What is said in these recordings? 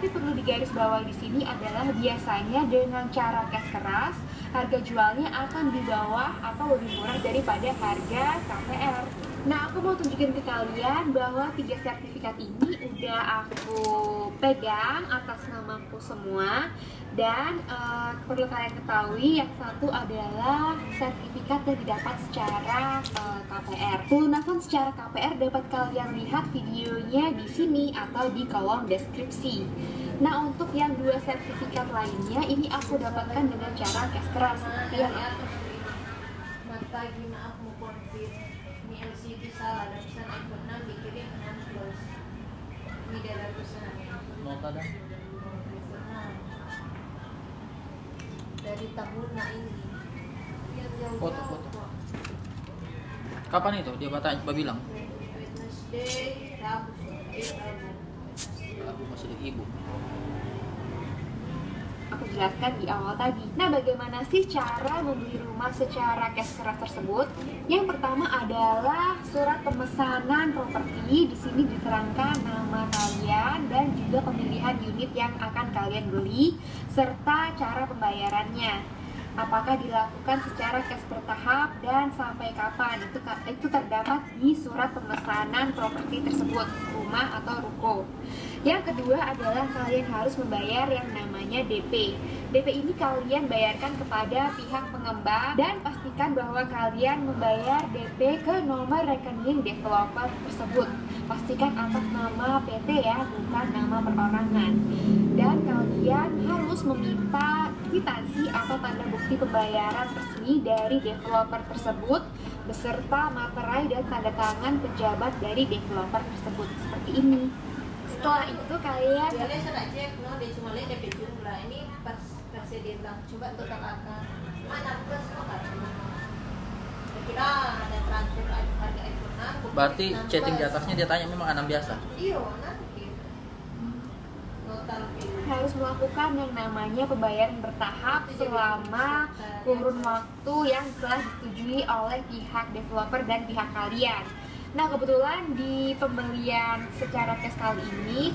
Tapi perlu digarisbawahi di sini adalah biasanya dengan cara cash keras, harga jualnya akan di bawah atau lebih murah daripada harga KPR. Nah, aku mau tunjukin ke kalian bahwa 3 sertifikat ini udah aku pegang atas namaku semua. Dan perlu kalian ketahui, yang satu adalah sertifikat yang didapat secara KPR. Pelunasan secara KPR dapat kalian lihat videonya di sini atau di kolom deskripsi. Nah, untuk yang 2 sertifikat lainnya, ini aku dapatkan dengan cara cash keras seperti yang Pagi maaf mau konfir ini LCD salah dan pesan iPhone 6 dikirim dengan close ini dari pesanannya Nota dah. dari tahun ini yang jauh-jauh Foto. Kapan itu? Dia bilang. Wednesday, Rabu. Aku masih di ibu. aku jelaskan di awal tadi. Nah, bagaimana sih cara membeli rumah secara cash keras tersebut? Yang pertama adalah surat pemesanan properti. Di sini diterangkan nama kalian dan juga pemilihan unit yang akan kalian beli serta cara pembayarannya. Apakah dilakukan secara cash bertahap dan sampai kapan? Itu terdapat di surat pemesanan properti tersebut, rumah atau ruko. Yang kedua adalah kalian harus membayar yang namanya DP. DP ini kalian bayarkan kepada pihak pengembang dan pastikan bahwa kalian membayar DP ke nomor rekening developer tersebut. Pastikan atas nama PT ya, bukan nama perorangan. Dan kalian harus meminta kwitansi atau tanda bukti pembayaran resmi dari developer tersebut beserta materai dan tanda tangan pejabat dari developer tersebut seperti ini. Setelah itu kalian Dia saya cek, no, dia cuma lihat DP jumlah ini pas dia bilang coba total akan mana plus kok kan? Kira ada transfer harga iPhone 6. Berarti chatting di atasnya dia tanya memang anak biasa. Iya, nanti total harus melakukan yang namanya pembayaran bertahap selama kurun waktu yang telah disetujui oleh pihak developer dan pihak kalian. Nah, kebetulan di pembelian secara cash kali ini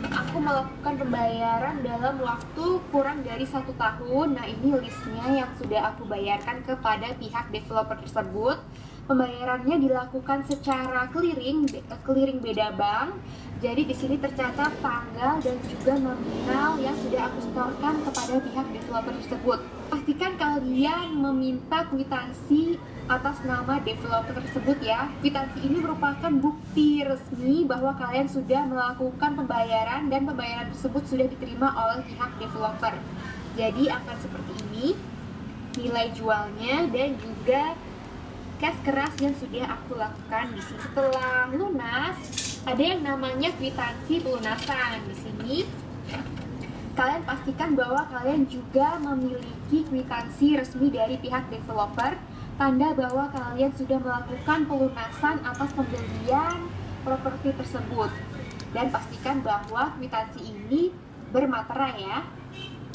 aku melakukan pembayaran dalam waktu kurang dari 1 tahun. Nah, ini listnya yang sudah aku bayarkan kepada pihak developer tersebut. Pembayarannya dilakukan secara clearing beda bank. Jadi di sini tercatat tanggal dan juga nominal yang sudah aku setorkan kepada pihak developer tersebut. Pastikan kalian meminta kwitansi atas nama developer tersebut ya. Kwitansi ini merupakan bukti resmi bahwa kalian sudah melakukan pembayaran dan pembayaran tersebut sudah diterima oleh pihak developer. Jadi akan seperti ini nilai jualnya dan juga cash keras yang sudah aku lakukan di sini. Setelah lunas, ada yang namanya kwitansi pelunasan. Di sini kalian pastikan bahwa kalian juga memiliki kwitansi resmi dari pihak developer, tanda bahwa kalian sudah melakukan pelunasan atas pembelian properti tersebut. Dan pastikan bahwa kwitansi ini bermaterai ya.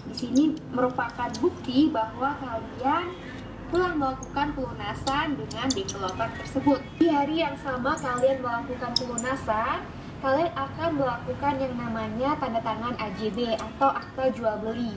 Di sini merupakan bukti bahwa kalian telah melakukan pelunasan dengan developer tersebut. Di hari yang sama kalian melakukan pelunasan, kalian akan melakukan yang namanya tanda tangan AJB atau akta jual beli.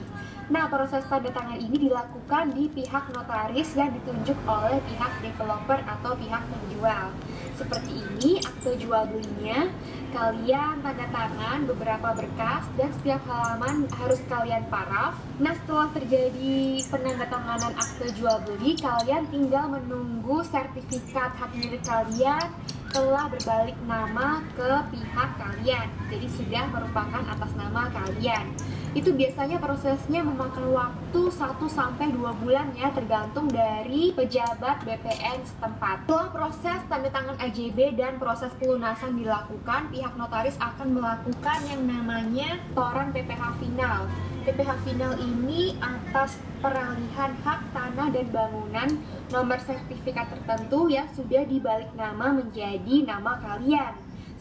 Nah, proses tanda tangan ini dilakukan di pihak notaris yang ditunjuk oleh pihak developer atau pihak penjual. Seperti ini akte jual belinya. Kalian tanda tangan beberapa berkas dan setiap halaman harus kalian paraf. Nah, setelah terjadi penandatanganan akte jual beli, kalian tinggal menunggu sertifikat hak milik kalian telah berbalik nama ke pihak kalian. Jadi sudah merupakan atas nama kalian. Itu biasanya prosesnya memakan waktu 1-2 bulan ya, tergantung dari pejabat BPN setempat. Setelah proses tanda tangan AJB dan proses pelunasan dilakukan, pihak notaris akan melakukan yang namanya setoran PPh final. PPh final ini atas peralihan hak tanah dan bangunan nomor sertifikat tertentu yang sudah dibalik nama menjadi nama kalian.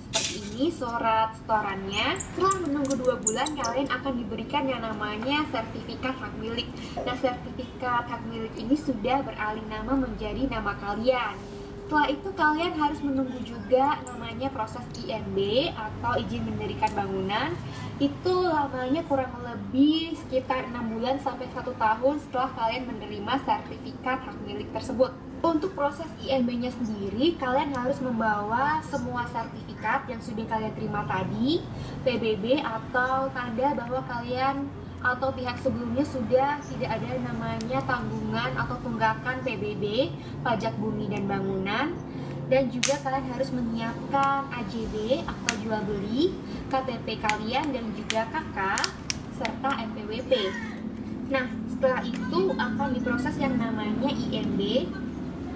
Seperti ini surat setorannya. Setelah menunggu 2 bulan, kalian akan diberikan yang namanya sertifikat hak milik. Nah, sertifikat hak milik ini sudah beralih nama menjadi nama kalian. setelah itu kalian harus menunggu juga namanya proses IMB atau izin mendirikan bangunan. Itu lamanya kurang lebih sekitar 6 bulan sampai 1 tahun setelah kalian menerima sertifikat hak milik tersebut. Untuk proses IMB-nya sendiri, kalian harus membawa semua sertifikat yang sudah kalian terima tadi, PBB atau tanda bahwa kalian atau pihak sebelumnya sudah tidak ada namanya tanggungan atau tunggakan PBB, pajak bumi dan bangunan. Dan juga kalian harus menyiapkan AJB, akta jual beli, KTP kalian dan juga KK, serta NPWP. Nah, setelah itu akan diproses yang namanya IMB.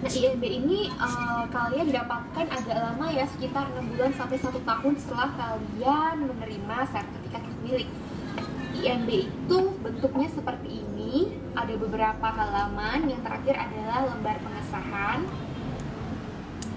Nah, IMB ini kalian dapatkan agak lama ya, sekitar 6 bulan sampai 1 tahun setelah kalian menerima sertifikat hak milik. IMB itu bentuknya seperti ini, ada beberapa halaman, yang terakhir adalah lembar pengesahan.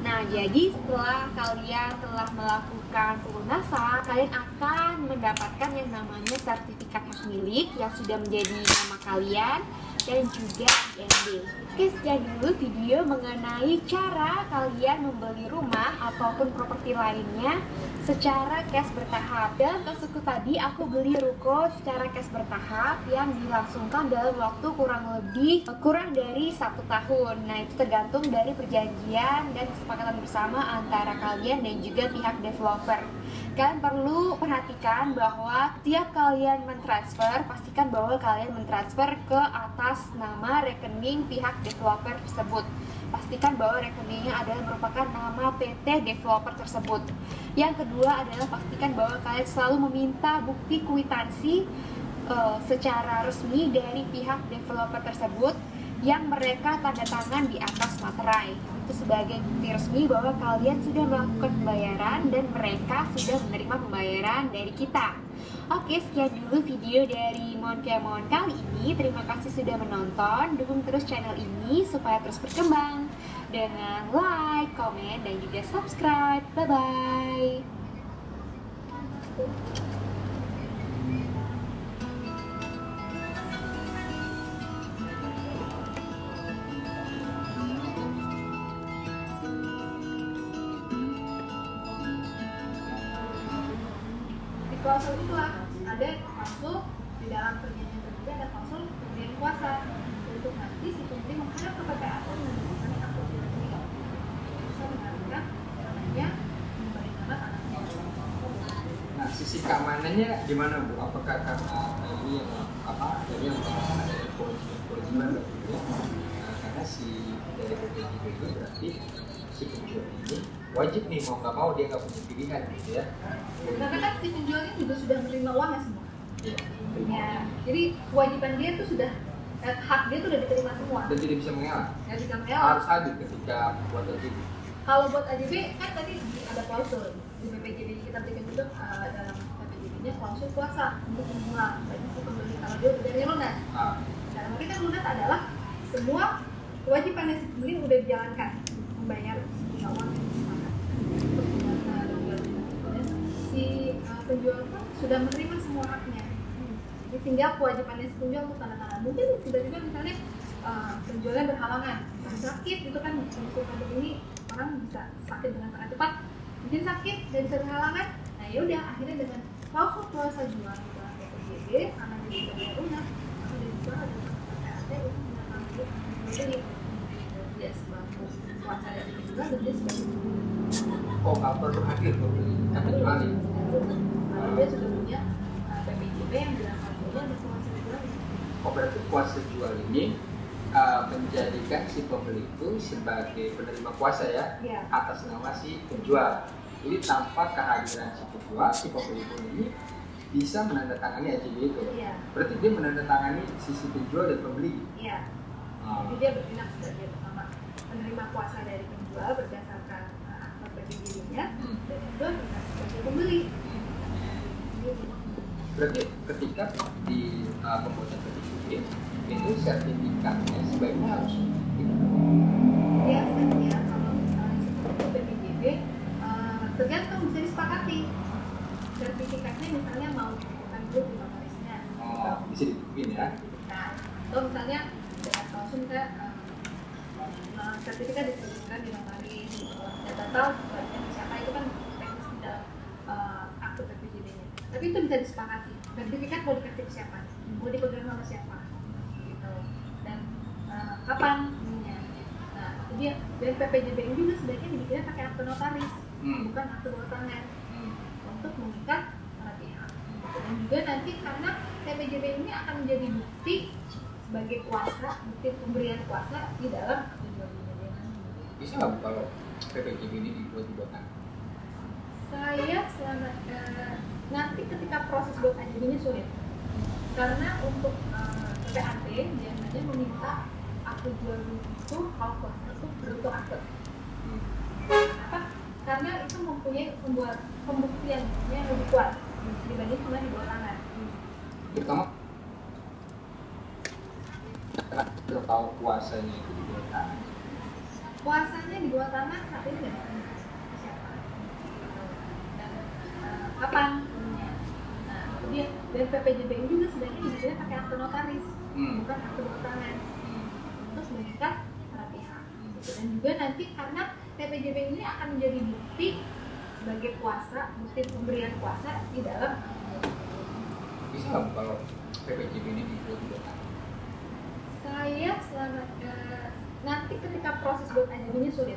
Nah, jadi setelah kalian telah melakukan pelunasan, kalian akan mendapatkan yang namanya sertifikat hak milik yang sudah menjadi nama kalian dan juga IMB. Oke, sekian dulu video mengenai cara kalian membeli rumah ataupun properti lainnya secara cash bertahap. Dalam kasusku tadi, aku beli ruko secara cash bertahap yang dilangsungkan dalam waktu kurang dari 1 tahun. Nah, itu tergantung dari perjanjian dan kesepakatan bersama antara kalian dan juga pihak developer. Kalian perlu perhatikan bahwa tiap kalian mentransfer, pastikan bahwa kalian mentransfer ke atas nama rekening pihak developer tersebut. Pastikan bahwa rekeningnya adalah merupakan nama PT developer tersebut. Yang kedua adalah pastikan bahwa kalian selalu meminta bukti kwitansi secara resmi dari pihak developer tersebut yang mereka tanda tangan di atas materai. Itu sebagai bukti resmi bahwa kalian sudah melakukan pembayaran dan mereka sudah menerima pembayaran dari kita. Oke, sekian dulu video dari Mon Kemon kali ini. Terima kasih sudah menonton. Dukung terus channel ini supaya terus berkembang dengan like, komen, dan juga subscribe. Bye-bye. Klausul itulah ada klausul di dalam perjanjian tersebut, ada klausul pemberian kuasa untuk nanti si pemberi menghadap ke PPAT menunjukkan akta jual beli bisa mengajukan namanya memberi nama tanahnya. Nah, sisi keamanannya gimana Bu? Apakah karena ini yang dari yang ada kewajiban begitu ya? Karena si dari PPJB itu berarti si penjual ini wajib nih, mau nggak mau dia nggak punya pilihan gitu ya. Karena kan si penjualnya juga sudah menerima uangnya semua. Ya, jadi kewajiban dia tuh sudah hak dia tuh udah diterima semua. Dan tidak bisa mengelak. Nggak bisa mengelak. Harus hadir ketika buat AJB. Kalau buat AJB kan tadi ada klausul di PPJB kita berikan juga dalam PPJB-nya klausul kuasa untuk mengulang bagi si pembeli kalau dia udah lunas. Dalam arti kan lunas adalah semua kewajiban si pembeli udah dijalankan, membayar sejumlah uang yang disepakati. Si penjual pun sudah menerima semua haknya. Jadi tinggal kewajibannya si penjual untuk tanda tangan. Mungkin tiba-tiba misalnya penjualnya berhalangan, sakit itu kan musim pandemi ini orang bisa sakit dengan sangat cepat, mungkin sakit dan bisa berhalangan. Nah yaudah akhirnya dengan klausul kuasa jual dalam PPJB karena dia sudah bayar lunas, sudah dijual ada PPAT untuk menangani pembeli. Dia sebagai kuasa dari penjual dan dia sebagai Oh, nggak perlu hadir pembeli, tapi jualin. kalau dia sudah punya PPJB yang dalam klausulnya ada kuasa jual. Oh, berarti kuasa jual ini menjadikan si pembeli itu sebagai penerima kuasa ya, Ya. atas nama si penjual. Jadi tanpa kehadiran si penjual, si pembeli pun ini bisa menandatangani AJB itu. Iya. Berarti dia menandatangani sisi penjual dan pembeli. Iya. Oh. Jadi dia bertindak sebagai pertama penerima kuasa dari penjual berdasarkan akta PPJB-nya dan kedua bertindak sebagai pembeli. Berarti ketika di pembuatan PPJB itu sertifikatnya sebaiknya harus Biasanya kalau misalnya seperti PPJB tergantung bisa disepakati. Sertifikatnya misalnya mau dibutuhkan dulu di notarisnya. bisa dibuktiin ya. Nah, atau misalnya dengan klausul kita sertifikat disebutkan di notaris gitu. Dan total siapa itu kan teknis di dalam akte PPJB-nya. Tapi itu bisa disepakati. Sertifikat mau dikasih ke siapa? Mau dipegang sama siapa? Gitu. Dan kapan? Nah, itu dia. Dan PPJB ini juga sebaiknya dibikinnya pakai akte notaris, bukan akte bawah tangan, untuk mengikat para pihak. Dan juga nanti karena PPJB ini akan menjadi bukti sebagai kuasa, bukti pemberian kuasa di dalam akte jual beli nanti. Bisa nggak Bu kalau PPJB ini dibuat di tangan? Saya selama nanti ketika proses buat AJB-nya sulit, karena untuk PPAT biasanya meminta akte jual beli itu kalau kuasa itu berutuh akte. Kenapa? Karena itu mempunyai pembuktian yang lebih kuat dibanding cuma di bawah tangan. Terutama belum tahu kuasanya itu di bawah tangan. Kuasanya di bawah tangan saat ini nggak tahu siapa dan kapan. Nah itu dia. Dan PPJB ini juga sebenarnya dibikinnya pakai akte notaris, bukan akte bawah tangan, untuk mengikat para pihak. Dan juga nanti karena PPJB ini akan menjadi bukti sebagai kuasa, bukti pemberian kuasa di dalam. Bisa nggak Bu kalau PPJB ini dibuat di tangan? Saya selama nanti ketika proses buat AJB-nya sulit,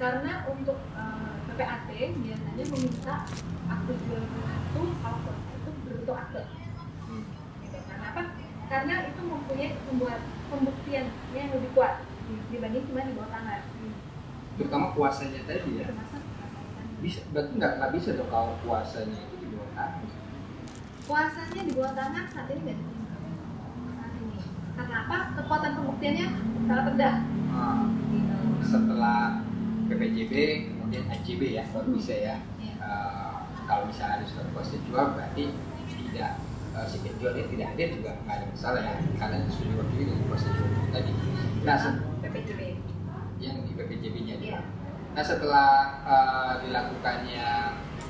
karena untuk PPAT biasanya meminta akte jual beli itu kalau kuasa itu berbentuk akte. Gitu. Karena apa? Karena itu mempunyai pembuktian yang lebih kuat dibanding cuma di bawah tangan. Terutama kuasanya tadi ya. Termasuk kuasanya. Bisa, berarti nggak bisa dong kalau kuasanya itu di bawah tangan. Kuasanya di bawah tangan saat ini nggak diterima. Saat ini. Karena apa? Kekuatan pembuktiannya sangat rendah. Gitu. Setelah PPJB kemudian AJB ya baru bisa ya. Iya. Kalau misalnya ada surat kuasa jual berarti tidak si penjualnya tidak hadir juga nggak ada masalah ya karena sudah diwakili dengan kuasa jual tadi. Nah, PPJB. Yang di PPJB-nya Iya. Nah setelah dilakukannya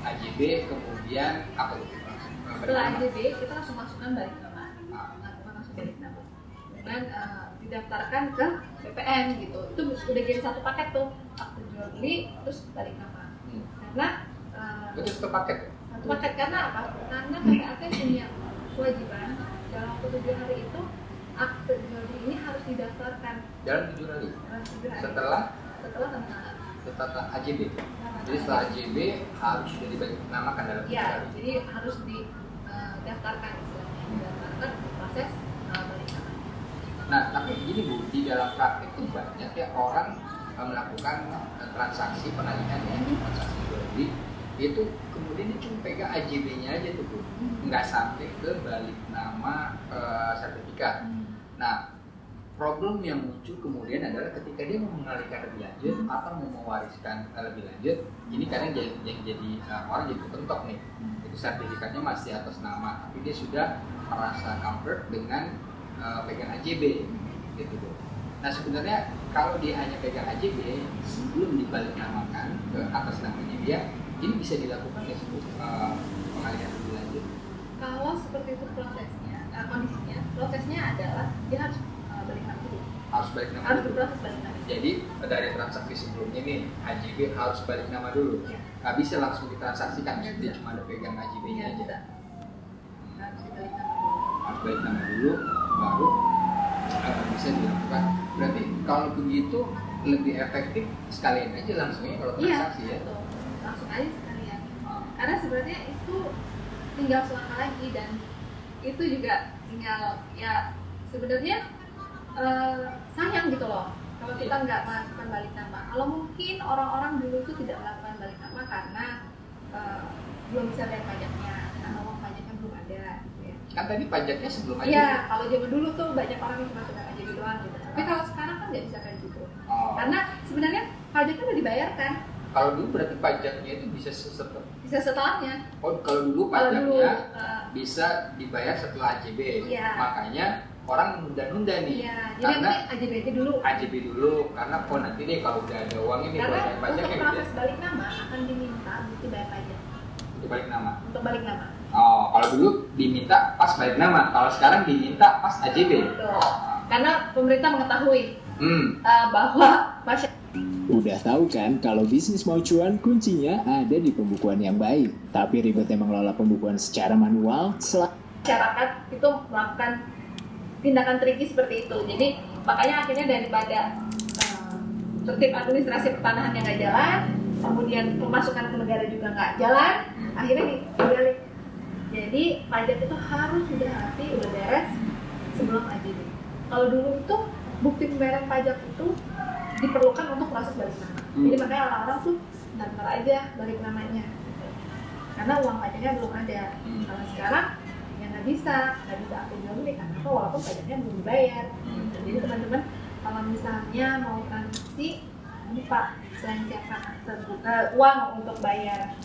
AJB kemudian apa itu? Setelah AJB kita langsung masukkan balik nama, langsung balik nama dan didaftarkan ke BPN gitu. Itu udah jadi satu paket tuh, akte jual beli terus balik nama. Karena Itu satu paket. satu paket karena apa? Karena PPAT punya kewajiban dalam waktu 7 hari itu akte jual beli ini harus didaftarkan Dalam 7 hari. dalam 7 hari Setelah tanda tangan. AJB. Jadi setelah AJB harus sudah dibalik namakan dalam 7 Ya, hari. jadi harus didaftarkan istilahnya, didaftarkan proses balik nama. Nah, tapi begini Bu, di dalam praktek itu banyak ya orang melakukan transaksi penalihan ya, transaksi jual beli itu kemudian dia cuma pegang AJB-nya aja tuh Bu, nggak sampai ke balik nama sertifikat. Nah, problem yang muncul kemudian adalah ketika dia mau mengalihkan lebih lanjut atau mau mewariskan lebih lanjut, ini kadang jadi orang jadi kepentok nih, itu sertifikatnya masih atas nama, tapi dia sudah merasa comfort dengan pegang AJB gitu Bu. Nah sebenarnya kalau dia hanya pegang AJB sebelum dibalik namakan ke atas namanya dia, ini bisa dilakukan ya sebut pengalihan lebih lanjut. Kalau seperti itu prosesnya, prosesnya adalah dia harus balik nama dulu, Harus balik nama harus dulu. berproses balik nama. Jadi dari transaksi sebelumnya nih AJB harus balik nama dulu. Ya. Nggak bisa langsung ditransaksikan, dia cuma ada pegang AJB-nya Ya, aja. tidak. Harus dibalik nama dulu. Harus balik nama dulu, baru bisa dilakukan. Berarti kalau begitu lebih efektif sekalian aja langsungnya kalau Iya, transaksi ya. betul. Langsung aja sekalian. Ah. Karena sebenarnya itu tinggal selangkah lagi dan itu juga tinggal ya sebenarnya sayang gitu loh kalau kita nggak melakukan balik nama. Kalau mungkin orang-orang dulu itu tidak melakukan balik nama karena belum bisa bayar pajaknya, karena uang pajaknya belum ada gitu ya. Kan tadi pajaknya sebelum AJB. Iya, kalau zaman dulu tuh banyak orang yang cuma suka aja gitu doang gitu. Tapi kalau sekarang kan nggak bisa kayak gitu. Oh. Karena sebenarnya pajaknya udah dibayarkan, Kalau dulu berarti pajaknya itu bisa bisa setelahnya. Oh, kalau dulu Kalau dulu pajaknya bisa dibayar setelah AJB. Iya. Makanya orang nunda-nunda nih. Iya, jadi Karena nanti AJB aja dulu. AJB dulu karena nanti deh kalau udah ada uang ini Karena bayar pajaknya untuk gitu. proses balik nama akan diminta bukti bayar pajak Itu balik nama. untuk balik nama. Oh, kalau dulu diminta pas balik nama, kalau sekarang diminta pas AJB. Betul. Karena pemerintah mengetahui bahwa masyarakat Udah tahu kan kalau bisnis mau cuan kuncinya ada di pembukuan yang baik. Tapi ribetnya mengelola pembukuan secara manual itu melakukan tindakan tricky seperti itu. Jadi makanya akhirnya daripada tertib administrasi pertanahan yang nggak jalan, kemudian pemasukan ke negara juga nggak jalan, akhirnya dibalik. Jadi pajak itu harus sudah hati, udah beres sebelum AJB. Kalau dulu itu bukti pembayaran pajak itu diperlukan untuk proses balik nama. Jadi makanya orang-orang tuh bentar aja balik namanya, karena uang pajaknya belum ada. Kalau sekarang ya nggak bisa aktif jual beli karena apa? Walaupun pajaknya belum dibayar. Jadi teman-teman kalau misalnya mau transaksi, ini Pak, selain siapkan uang untuk bayar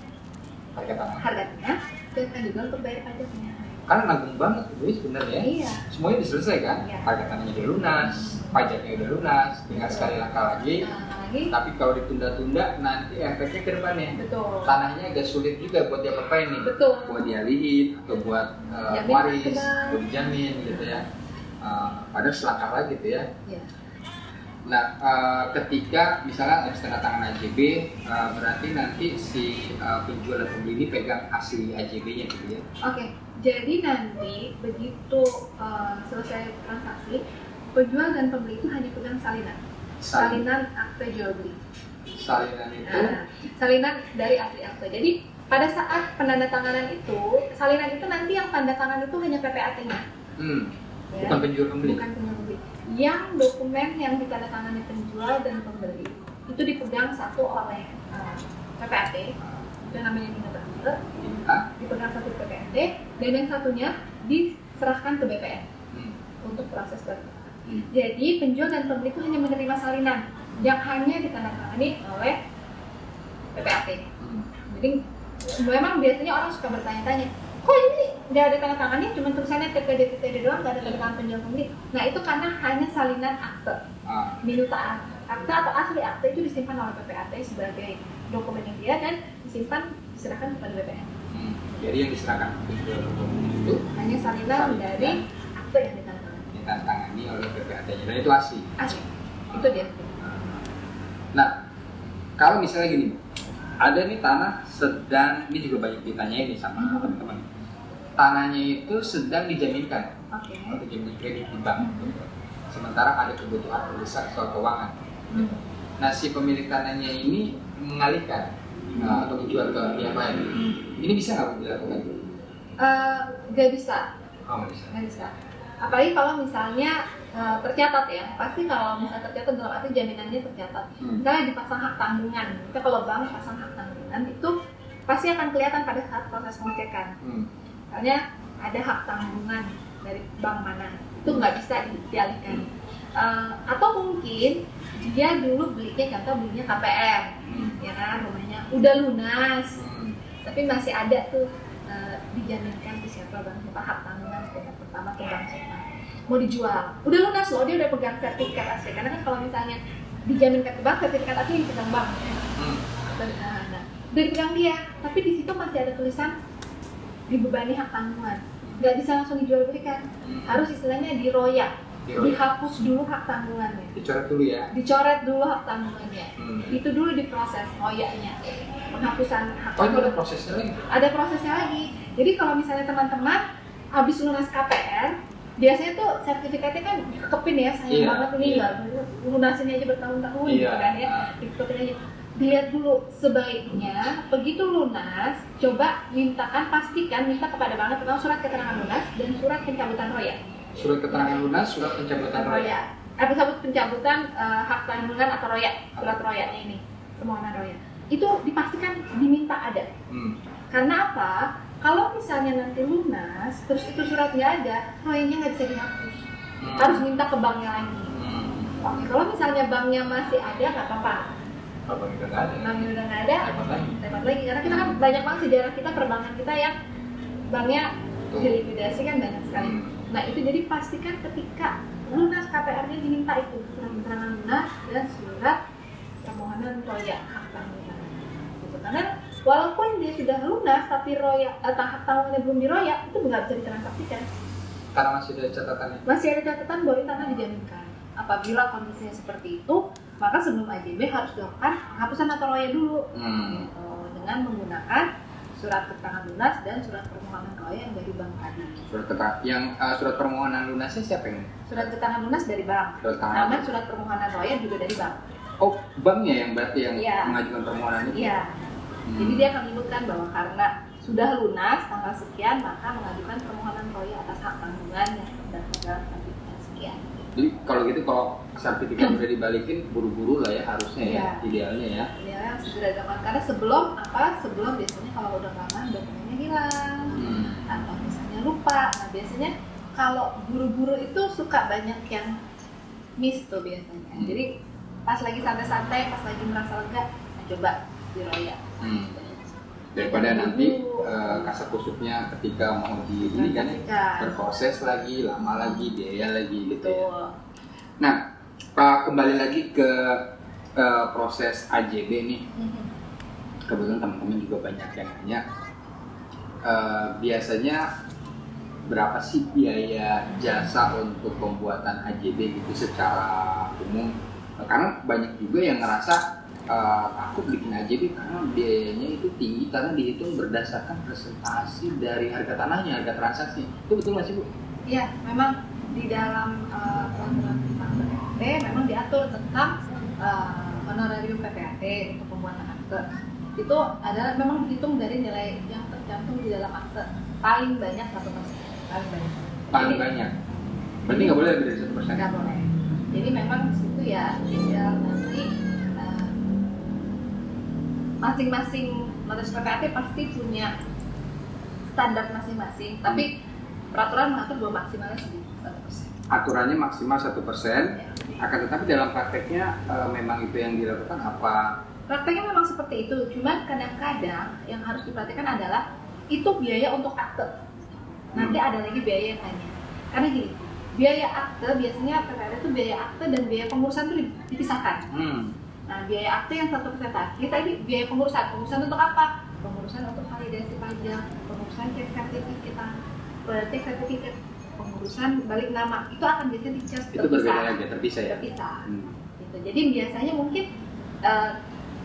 harganya, siapkan juga untuk bayar pajaknya. Kan nanggung banget itu sebenarnya. Iya. Semuanya diselesaikan. Iya. Harga tanahnya udah lunas, pajaknya udah lunas, tinggal sekali langkah lagi. Tapi kalau ditunda-tunda nanti efeknya ke depannya. Betul. Tanahnya agak sulit juga buat dia apain nih. Betul. Buat dialihin atau buat Jamin waris, ke bank. buat dijamin gitu ya. Padahal selangkah lagi gitu ya. Iya. Nah, ketika misalnya habis tanda tangan AJB, berarti nanti si penjual dan pembeli ini pegang asli AJB-nya gitu ya. Oke, jadi nanti begitu selesai transaksi, penjual dan pembeli itu hanya pegang salinan akte jual beli. Salinan itu Salinan dari asli akte. Jadi pada saat penandatanganan itu, salinan itu nanti yang tanda tangan itu hanya PPAT-nya. Ya, bukan penjual pembeli. Bukan penjual pembeli. Yang dokumen yang ditandatangani penjual dan pembeli itu dipegang satu oleh PPAT, itu namanya minute dipegang satu PPAT, dan yang satunya diserahkan ke BPN untuk proses berikutnya. Jadi penjual dan pembeli itu hanya menerima salinan yang hanya ditandatangani oleh PPAT. Jadi memang biasanya orang suka bertanya-tanya, kok ini nggak ada tanda tangannya, cuma tulisannya TPD doang, nggak ada tanda tangan penjual pembeli. Nah itu karena hanya salinan akte, minuta akte atau asli akte itu disimpan oleh PPAT sebagai dokumen yang dia dan disimpan diserahkan kepada BPN. Jadi yang diserahkan penjual dan pembeli itu Hanya salinan dari akte yang ditandatangani oleh PPAT-nya dan itu asli. Asli, itu dia. Nah, kalau misalnya gini, ada nih tanah sedang, ini juga banyak ditanyain nih sama teman-teman. Tanahnya itu sedang dijaminkan atau jaminan kredit di bank. Sementara ada kebutuhan mendesak soal keuangan. Nah, si pemilik tanahnya ini mengalihkan atau menjual ke pihak lain. Ini bisa nggak dilakukan? Nggak bisa. Oh, nggak bisa. Nggak bisa. Apalagi kalau misalnya tercatat ya, pasti kalau misalnya tercatat dalam arti jaminannya tercatat. Misalnya dipasang hak tanggungan, kita kalau bank pasang hak tanggungan itu pasti akan kelihatan pada saat proses pengecekan. Misalnya ada hak tanggungan dari bank mana, itu nggak bisa dialihkan. Atau mungkin dia dulu belinya, contoh belinya KPR, ya kan, rumahnya udah lunas, tapi masih ada tuh dijaminkan di siapa bank siapa hak tanggungan tingkat pertama ke bank siapa mau dijual, udah lunas loh, dia udah pegang sertifikat asli. Karena kan kalau misalnya dijaminkan ke bank, sertifikat asli yang dipegang bank ya. Nah, udah dipegang dia, tapi di situ masih ada tulisan dibebani hak tanggungan, nggak bisa langsung dijual belikan, harus istilahnya diroyak, dihapus dulu hak tanggungannya, dicoret dulu hak tanggungannya, itu dulu diproses royaknya, penghapusan hak tanggungan. Itu ada prosesnya lagi? Ada prosesnya lagi. Jadi kalau misalnya teman-teman habis lunas KPR, biasanya tuh sertifikatnya kan dikepin ya, sayang banget ini nggak lunasinnya aja bertahun-tahun gitu kan ya, dikepin aja. Dilihat dulu, sebaiknya begitu lunas, coba minta kepada bank tentang surat keterangan lunas dan surat pencabutan royak. Surat keterangan lunas, surat pencabutan royak. Pencabutan hak tanggungan atau royak, surat royaknya ini, permohonan royak. Itu dipastikan diminta ada. Karena apa? Kalau misalnya nanti lunas, terus itu suratnya ada, royaknya nggak bisa dihapus. Harus minta ke banknya lagi. Oke, kalau misalnya banknya masih ada, nggak apa-apa. Kalau banknya udah nggak ada, repot lagi. Karena kita kan banyak banget sejarah kita, perbankan kita yang banknya dilikuidasi kan banyak sekali. Nah itu jadi pastikan ketika lunas KPR-nya diminta itu surat keterangan lunas dan surat permohonan royak hak tanggungan. Gitu. Karena walaupun dia sudah lunas tapi royak hak tanggungannya belum diroyak, itu nggak bisa ditransaksikan. Karena masih ada catatannya. Masih ada catatan bahwa tanah dijaminkan. apabila kondisinya seperti itu, maka sebelum AJB harus dilakukan penghapusan tata loya dulu, gitu, dengan menggunakan surat keterangan lunas dan surat permohonan loya yang dari bank tadi. Surat permohonan lunasnya siapa yang? Surat keterangan lunas dari bank, sama surat permohonan loya juga dari bank. Oh, banknya yang berarti yang Iya. mengajukan permohonan itu? Iya. Jadi dia akan menyebutkan bahwa karena sudah lunas tanggal sekian, maka mengajukan permohonan loya atas hak tanggungan yang terdaftar dalam sertifikat sekian. Jadi kalau gitu, kalau sertifikat udah dibalikin, buru-buru lah ya harusnya ya, idealnya ya. Ya, segera dilakukan karena sebelum biasanya kalau udah lama dokumennya hilang atau misalnya lupa. Nah biasanya kalau buru-buru itu suka banyak yang miss tuh biasanya. Jadi pas lagi santai-santai, pas lagi merasa lega, nah, coba diroya. Daripada nanti kasakusuknya ketika mau ini kan berproses lagi, lama lagi, biaya lagi gitu ya. Nah, kembali lagi ke proses AJB nih. Kebetulan teman-teman juga banyak yang nanya, biasanya berapa sih biaya jasa untuk pembuatan AJB gitu secara umum? Karena banyak juga yang ngerasa takut bikin AJB karena biayanya itu tinggi, karena dihitung berdasarkan presentasi dari harga tanahnya, harga transaksi. Itu betul nggak sih, Bu? Iya, memang di dalam peraturan tentang PPAT memang diatur tentang honorarium PPAT untuk pembuatan akte. Itu adalah memang dihitung dari nilai yang tercantum di dalam akte, paling banyak 1%. Paling banyak. Berarti nggak boleh lebih dari 1%? Nggak boleh. Jadi memang di situ ya tinggal nanti masing-masing notaris PPAT pasti punya standar masing-masing, tapi peraturan mengatur bahwa maksimalnya 1%. Aturannya maksimal 1%, akan tetapi dalam prakteknya memang itu yang dilakukan apa? Prakteknya memang seperti itu, cuman kadang-kadang yang harus diperhatikan adalah itu biaya untuk akte. Nanti ada lagi biaya yang lainnya. Karena gini, biaya akte biasanya PPAT itu biaya akte dan biaya pengurusan itu dipisahkan. Nah, biaya akte yang 1% tadi biaya pengurusan untuk apa? Pengurusan untuk validasi pajak, pengurusan cek sertifikat, pengurusan balik nama, itu akan biasanya dicas itu berbeda lagi, terpisah ya? Terpisah. Gitu. Jadi biasanya mungkin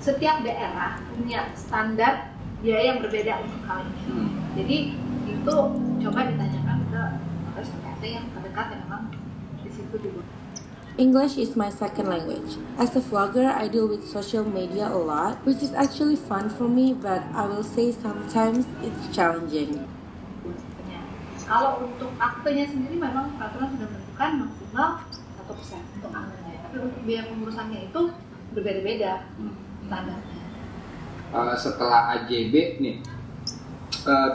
setiap daerah punya standar biaya yang berbeda untuk hal ini. Jadi itu coba ditanyakan ke notaris PPAT yang terdekat yang memang di situ dibuat. English is my second language. As a vlogger, I deal with social media a lot, which is actually fun for me, but I will say sometimes it's challenging. Kalau untuk aktenya sendiri memang peraturan sudah menentukan maksimal 1% untuk aktenya. Tapi untuk biaya pengurusannya itu berbeda-beda standarnya. Setelah AJB nih,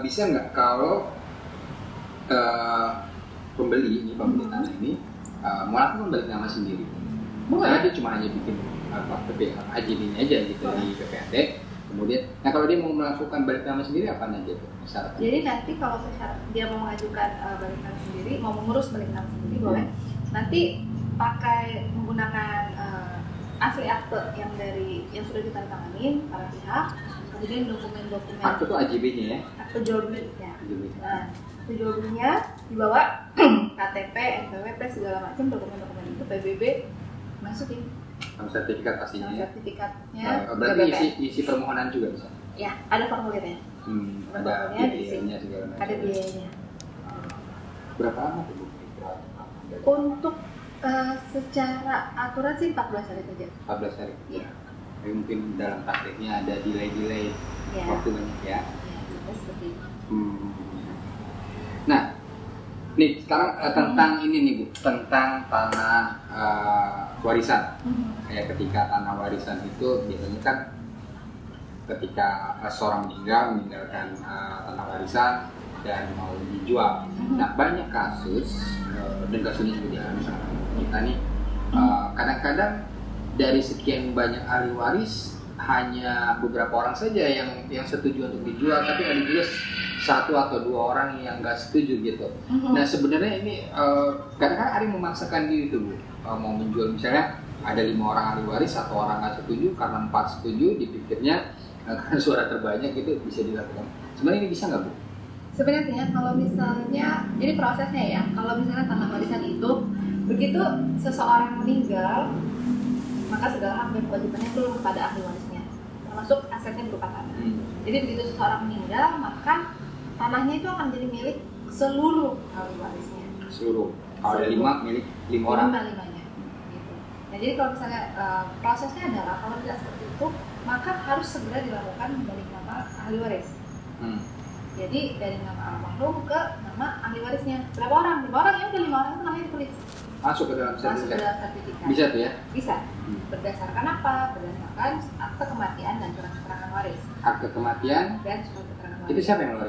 bisa nggak kalau pembeli tanah ini melakukan balik nama sendiri? Misalnya dia cuma hanya bikin AJB-nya aja gitu di PPAT. Kemudian, nah kalau dia mau melakukan balik nama sendiri apa aja tuh syaratnya? Jadi nanti kalau dia mau mengajukan balik nama sendiri, mau mengurus balik nama sendiri boleh. Nanti pakai menggunakan asli akte yang sudah ditandatangani para pihak, kemudian dokumen-dokumen. Akte itu AJB-nya ya? Akte jual beli ya. Nah, akte jual belinya dibawa KTP, NPWP segala macam dokumen-dokumen itu PBB masukin. Sama sertifikat pastinya ya? Sertifikatnya. Berarti isi permohonan juga bisa? Ya, ada formulirnya. Ada biayanya segala macam. Ada biayanya. Berapa lama tuh Bu? Untuk secara aturan sih 14 hari kerja. 14 hari. Iya. Tapi mungkin dalam prakteknya ada delay Ya. waktu banyak ya. Ya, seperti itu. Nah, nih sekarang tentang ini nih Bu, tentang tanah warisan. Kayak ketika tanah warisan itu biasanya kan ketika seorang meninggalkan tanah warisan dan mau dijual. Nah, banyak kasus dan kasusnya juga dialami sama kita nih. Kadang-kadang dari sekian banyak ahli waris hanya beberapa orang saja yang setuju untuk dijual, tapi ada juga 1 atau 2 orang yang nggak setuju gitu. Nah sebenarnya ini kadang-kadang ada yang memaksakan diri tuh Bu, mau menjual, misalnya ada 5 orang ahli waris, 1 orang nggak setuju, karena 4 setuju dipikirnya karena suara terbanyak itu bisa dilakukan. Sebenarnya ini bisa nggak Bu? Sebenarnya kalau misalnya, ini prosesnya ya, kalau misalnya tanah warisan itu begitu seseorang meninggal, maka segala hak dan kewajibannya itu kepada ahli warisnya, termasuk asetnya berupa tanah. Jadi begitu seseorang meninggal, maka tanahnya itu akan jadi milik seluruh ahli warisnya. Seluruh. Kalau ada 5 milik 5 orang. Lima-limanya. Gitu. Nah jadi kalau misalnya prosesnya adalah kalau tidak seperti itu, maka harus segera dilakukan dari nama ahli waris. Jadi dari nama almarhum ke nama ahli warisnya. Berapa orang? 5 orang ya udah 5 orang itu namanya ditulis. Masuk ke dalam Masuk ke sertifikat. dalam sertifikat. Bisa tuh ya? Bisa. Berdasarkan apa? Berdasarkan akte kematian dan surat keterangan waris. Akte kematian Dan surat keterangan waris. itu siapa yang ngeluarin?